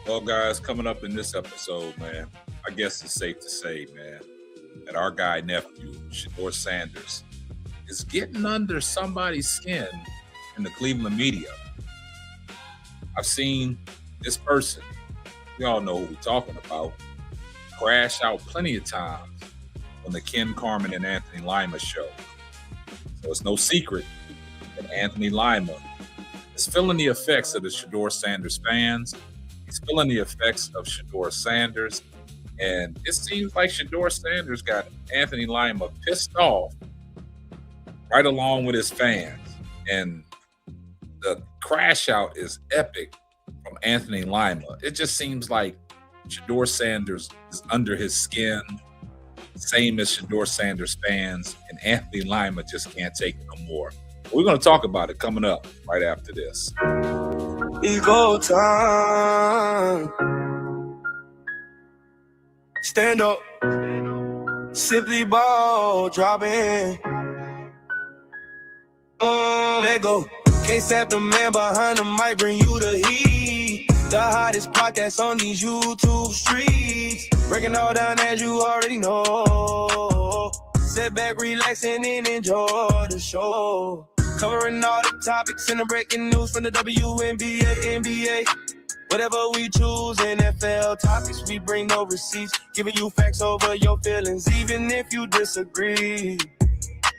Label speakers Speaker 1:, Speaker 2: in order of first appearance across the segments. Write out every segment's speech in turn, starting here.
Speaker 1: Well, guys, coming up in this episode, man, I guess it's safe to say, man, that our guy nephew, Shedeur Sanders, is getting under somebody's skin in the Cleveland media. I've seen this person, we all know who we're talking about, crash out plenty of times on the Ken Carman and Anthony Lima show. So it's no secret that Anthony Lima is feeling the effects of the Shedeur Sanders fans. He's feeling the effects of Shedeur Sanders. And it seems like Shedeur Sanders got Anthony Lima pissed off right along with his fans. And the crash out is epic from Anthony Lima. It just seems like Shedeur Sanders is under his skin, same as Shedeur Sanders fans, and Anthony Lima just can't take it no more. We're going to talk about it coming up right after this.
Speaker 2: It's go time. Stand up. Simply ball dropping. Let go. Can't stop the man behind the mic, bring you the heat. The hottest podcast on these YouTube streets. Breaking all down as you already know. Sit back, relax, and enjoy the show. Covering all the topics and the breaking news from the WNBA, NBA. Whatever we choose, NFL topics, we bring no receipts. Giving you facts over your feelings, even if you disagree.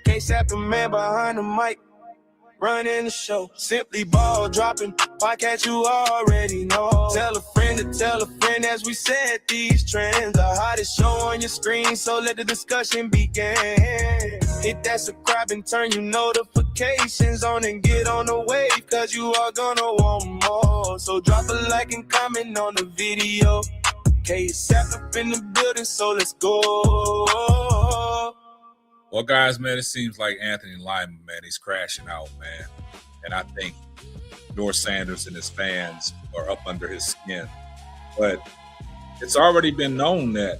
Speaker 2: Can't stop the man behind the mic, running the show. Simply ball dropping, podcast you already know. Tell a friend to tell a friend as we set these trends. The hottest show on your screen, so let the discussion begin. Hit that subscribe and turn your notifications on and get on the wave, cause you are gonna want more. So drop a like and comment on the video. Okay, sat up in the building, so let's go.
Speaker 1: Well, guys, man, it seems like Anthony Lima, man, he's crashing out, man. And I think Shedeur Sanders and his fans are up under his skin. But it's already been known that,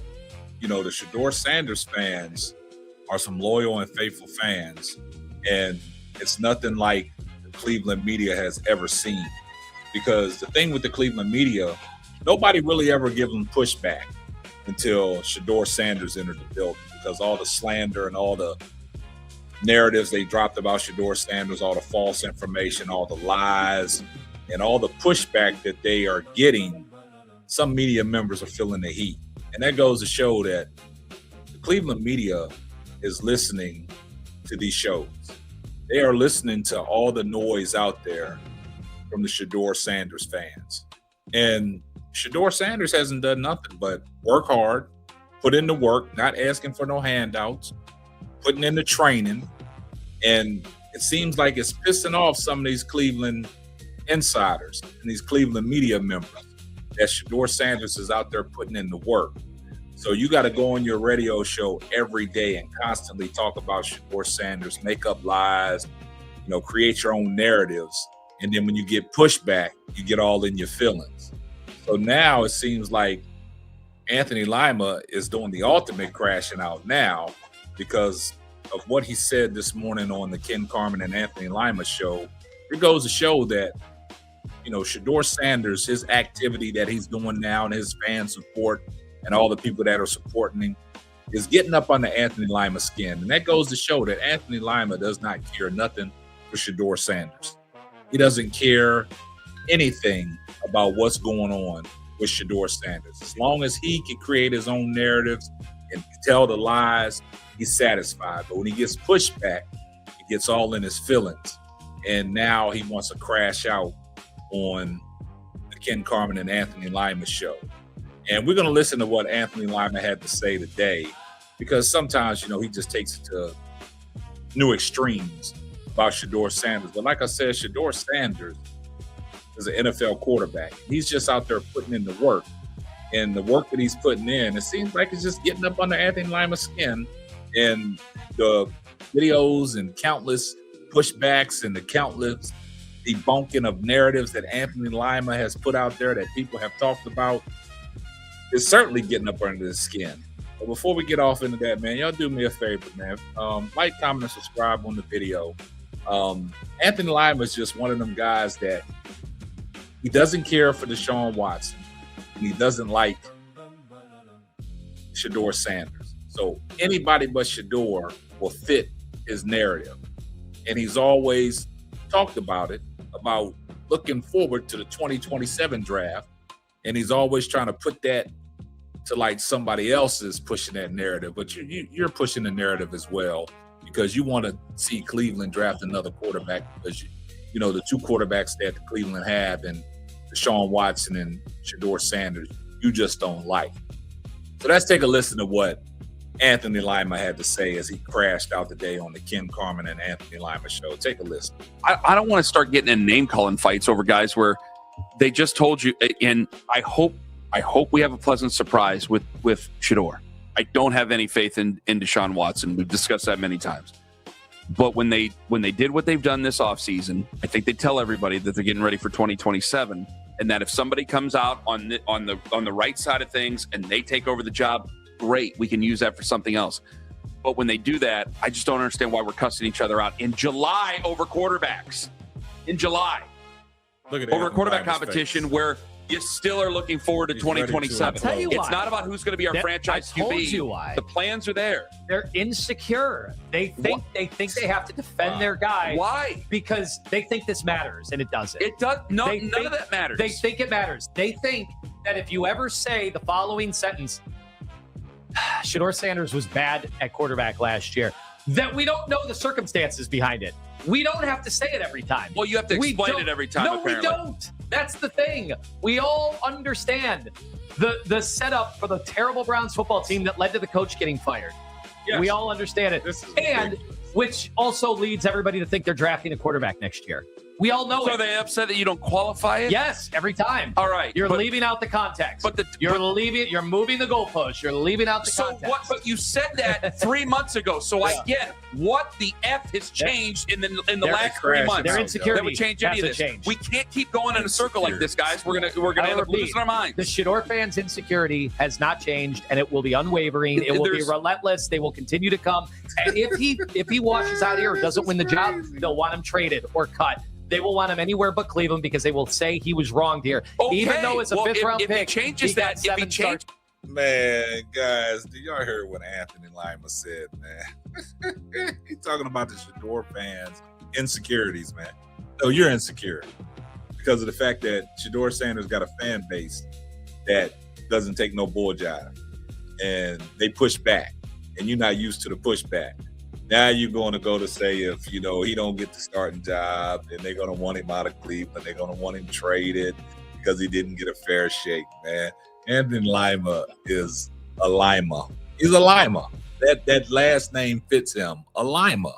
Speaker 1: the Shedeur Sanders fans are some loyal and faithful fans. And it's nothing like the Cleveland media has ever seen. Because the thing with the Cleveland media, nobody really ever gives them pushback until Shedeur Sanders entered the building. Because all the slander and all the narratives they dropped about Shedeur Sanders, all the false information, all the lies, and all the pushback that they are getting, some media members are feeling the heat. And that goes to show that the Cleveland media is listening to these shows. They are listening to all the noise out there from the Shedeur Sanders fans. And Shedeur Sanders hasn't done nothing but work hard, put in the work, not asking for no handouts, putting in the training. And it seems like it's pissing off some of these Cleveland insiders and these Cleveland media members that Shedeur Sanders is out there putting in the work. So you got to go on your radio show every day and constantly talk about Shedeur Sanders, make up lies, create your own narratives. And then when you get pushback, you get all in your feelings. So now it seems like Anthony Lima is doing the ultimate crashing out now because of what he said this morning on the Ken Carman and Anthony Lima show. It goes to show that, Shedeur Sanders, his activity that he's doing now and his fan support and all the people that are supporting him is getting up on the Anthony Lima skin. And that goes to show that Anthony Lima does not care nothing for Shedeur Sanders. He doesn't care anything about what's going on with Shedeur Sanders. As long as he can create his own narratives and tell the lies, he's satisfied. But when he gets pushed back, he gets all in his feelings. And now he wants to crash out on the Ken Carman and Anthony Lima show. And we're going to listen to what Anthony Lima had to say today, because sometimes, he just takes it to new extremes about Shedeur Sanders. But like I said, Shedeur Sanders is an NFL quarterback. He's just out there putting in the work. And the work that he's putting in, it seems like it's just getting up under Anthony Lima's skin. And the videos and countless pushbacks and the countless debunking of narratives that Anthony Lima has put out there that people have talked about is certainly getting up under his skin. But before we get off into that, man, y'all do me a favor, man. Like, comment, and subscribe on the video. Anthony Lima is just one of them guys that he doesn't care for Deshaun Watson. Anthony doesn't like Shedeur Sanders. So anybody but Shedeur will fit his narrative. And he's always talked about it, about looking forward to the 2027 draft. And he's always trying to put that to like somebody else is pushing that narrative. But you're pushing the narrative as well, because you want to see Cleveland draft another quarterback, because you know the two quarterbacks that Cleveland have, and Deshaun Watson and Shedeur Sanders, you just don't like. So let's take a listen to what Anthony Lima had to say as he crashed out today on the Ken Carman and Anthony Lima show. Take a listen.
Speaker 3: I don't want to start getting in name calling fights over guys where they just told you. And I hope we have a pleasant surprise with Shedeur. I don't have any faith in Deshaun Watson. We've discussed that many times. But when they did what they've done this offseason, I think they tell everybody that they're getting ready for 2027, and that if somebody comes out on the right side of things and they take over the job, great, we can use that for something else. But when they do that, I just don't understand why we're cussing each other out in July over quarterbacks. In July,
Speaker 1: Look at
Speaker 3: over a quarterback competition face, where you still are looking forward to 2027.
Speaker 4: Tell you
Speaker 3: it's
Speaker 4: why.
Speaker 3: not about who's going to be our franchise QB.
Speaker 4: I told you why.
Speaker 3: The plans are there.
Speaker 4: They're insecure. They think they have to defend their guy.
Speaker 3: Why?
Speaker 4: Because they think this matters, and it doesn't.
Speaker 3: It does. No, none of that matters.
Speaker 4: They think it matters. They think that if you ever say the following sentence, Shedeur Sanders was bad at quarterback last year, that we don't know the circumstances behind it. We don't have to say it every time.
Speaker 3: Well, you have to explain it every time.
Speaker 4: No,
Speaker 3: apparently.
Speaker 4: we don't. That's the thing. We all understand the setup for the terrible Browns football team that led to the coach getting fired. Yes. We all understand it. And which also leads everybody to think they're drafting a quarterback next year. We all know
Speaker 3: so
Speaker 4: it.
Speaker 3: Are they upset that you don't qualify it?
Speaker 4: Yes, every time.
Speaker 3: All right.
Speaker 4: You're leaving out the context. You're moving the goalpost. You're leaving out the context.
Speaker 3: But you said that 3 months ago. So I get what the F has changed in the last 3 months.
Speaker 4: Their insecurity
Speaker 3: that would change any of this.
Speaker 4: Change.
Speaker 3: We can't keep going in a circle like this, guys. We're gonna end up losing our minds.
Speaker 4: The Shedeur fans' insecurity has not changed, and it will be unwavering. It will be relentless. They will continue to come. And if he washes out here or doesn't win the job, they'll want him traded or cut. They will want him anywhere but Cleveland because they will say he was wronged here.
Speaker 3: Okay.
Speaker 4: Even though it's a fifth-round pick.
Speaker 3: If he changes that,
Speaker 1: Man, guys, did y'all hear what Anthony Lima said, man? He's talking about the Shedeur fans' insecurities, man. So you're insecure because of the fact that Shedeur Sanders got a fan base that doesn't take no bull jive. And they push back, and you're not used to the pushback. Now you're going to go to say if, he don't get the starting job, then they're going to want him out of Cleveland. They're going to want him traded because he didn't get a fair shake, man. Anthony Lima is a Lima. He's a Lima. That last name fits him, a Lima.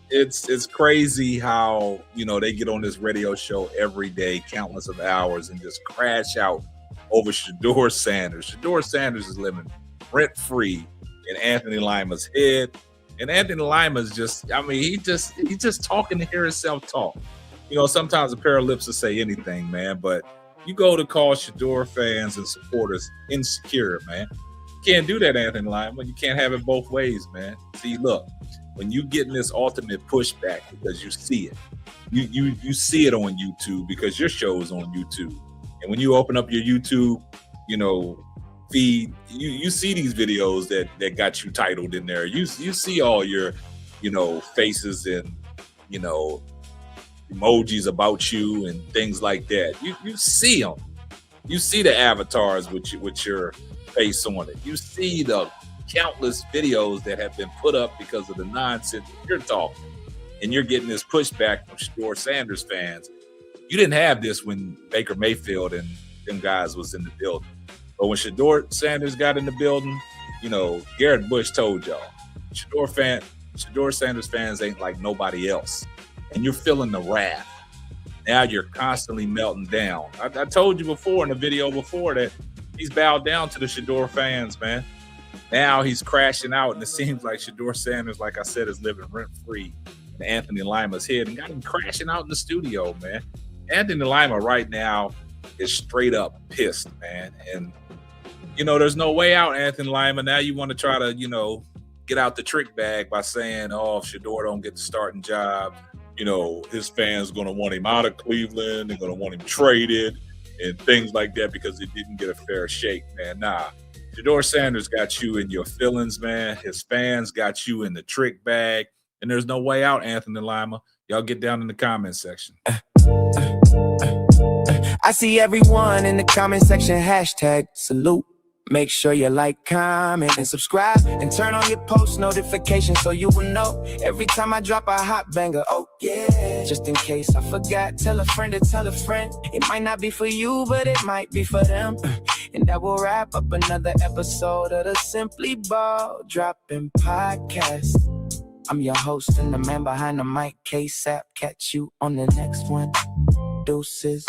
Speaker 1: It's crazy how, they get on this radio show every day, countless of hours, and just crash out over Shedeur Sanders. Shedeur Sanders is living rent-free in Anthony Lima's head. And Anthony Lima's he's just talking to hear himself talk. Sometimes a pair of lips will say anything, man, but you go to call Shedeur fans and supporters insecure, man. You can't do that, Anthony Lima. You can't have it both ways, man. See, look, when you getting this ultimate pushback because you see it, you see it on YouTube because your show is on YouTube. And when you open up your YouTube, feed, you see these videos that got you titled in there. You see all your faces and emojis about you and things like that. You see them. You see the avatars with your face on it. You see the countless videos that have been put up because of the nonsense you're talking, and you're getting this pushback from Shedeur Sanders fans. You didn't have this when Baker Mayfield and them guys was in the building. But when Shedeur Sanders got in the building, Garrett Bush told y'all, Shedeur Sanders fans ain't like nobody else. And you're feeling the wrath. Now you're constantly melting down. I told you before in the video before that he's bowed down to the Shedeur fans, man. Now he's crashing out, and it seems like Shedeur Sanders, like I said, is living rent-free in Anthony Lima's head and got him crashing out in the studio, man. Anthony Lima right now is straight up pissed, man. And there's no way out, Anthony Lima. Now you want to try to, get out the trick bag by saying, if Shedeur don't get the starting job, his fans are going to want him out of Cleveland. They're going to want him traded. and things like that because it didn't get a fair shake, man. Nah. Shedeur Sanders got you in your feelings, man. His fans got you in the trick bag, and there's no way out, Anthony Lima. Y'all get down in the comment section.
Speaker 2: I see everyone in the comment section, #salute. Make sure you like, comment, and subscribe, and turn on your post notifications so you will know every time I drop a hot banger. Oh yeah, just in case I forgot, tell a friend to tell a friend. It might not be for you, but it might be for them. And that will wrap up another episode of the Simply Ball Dropping Podcast. I'm your host and the man behind the mic, K-Sap. Catch you on the next one. Deuces.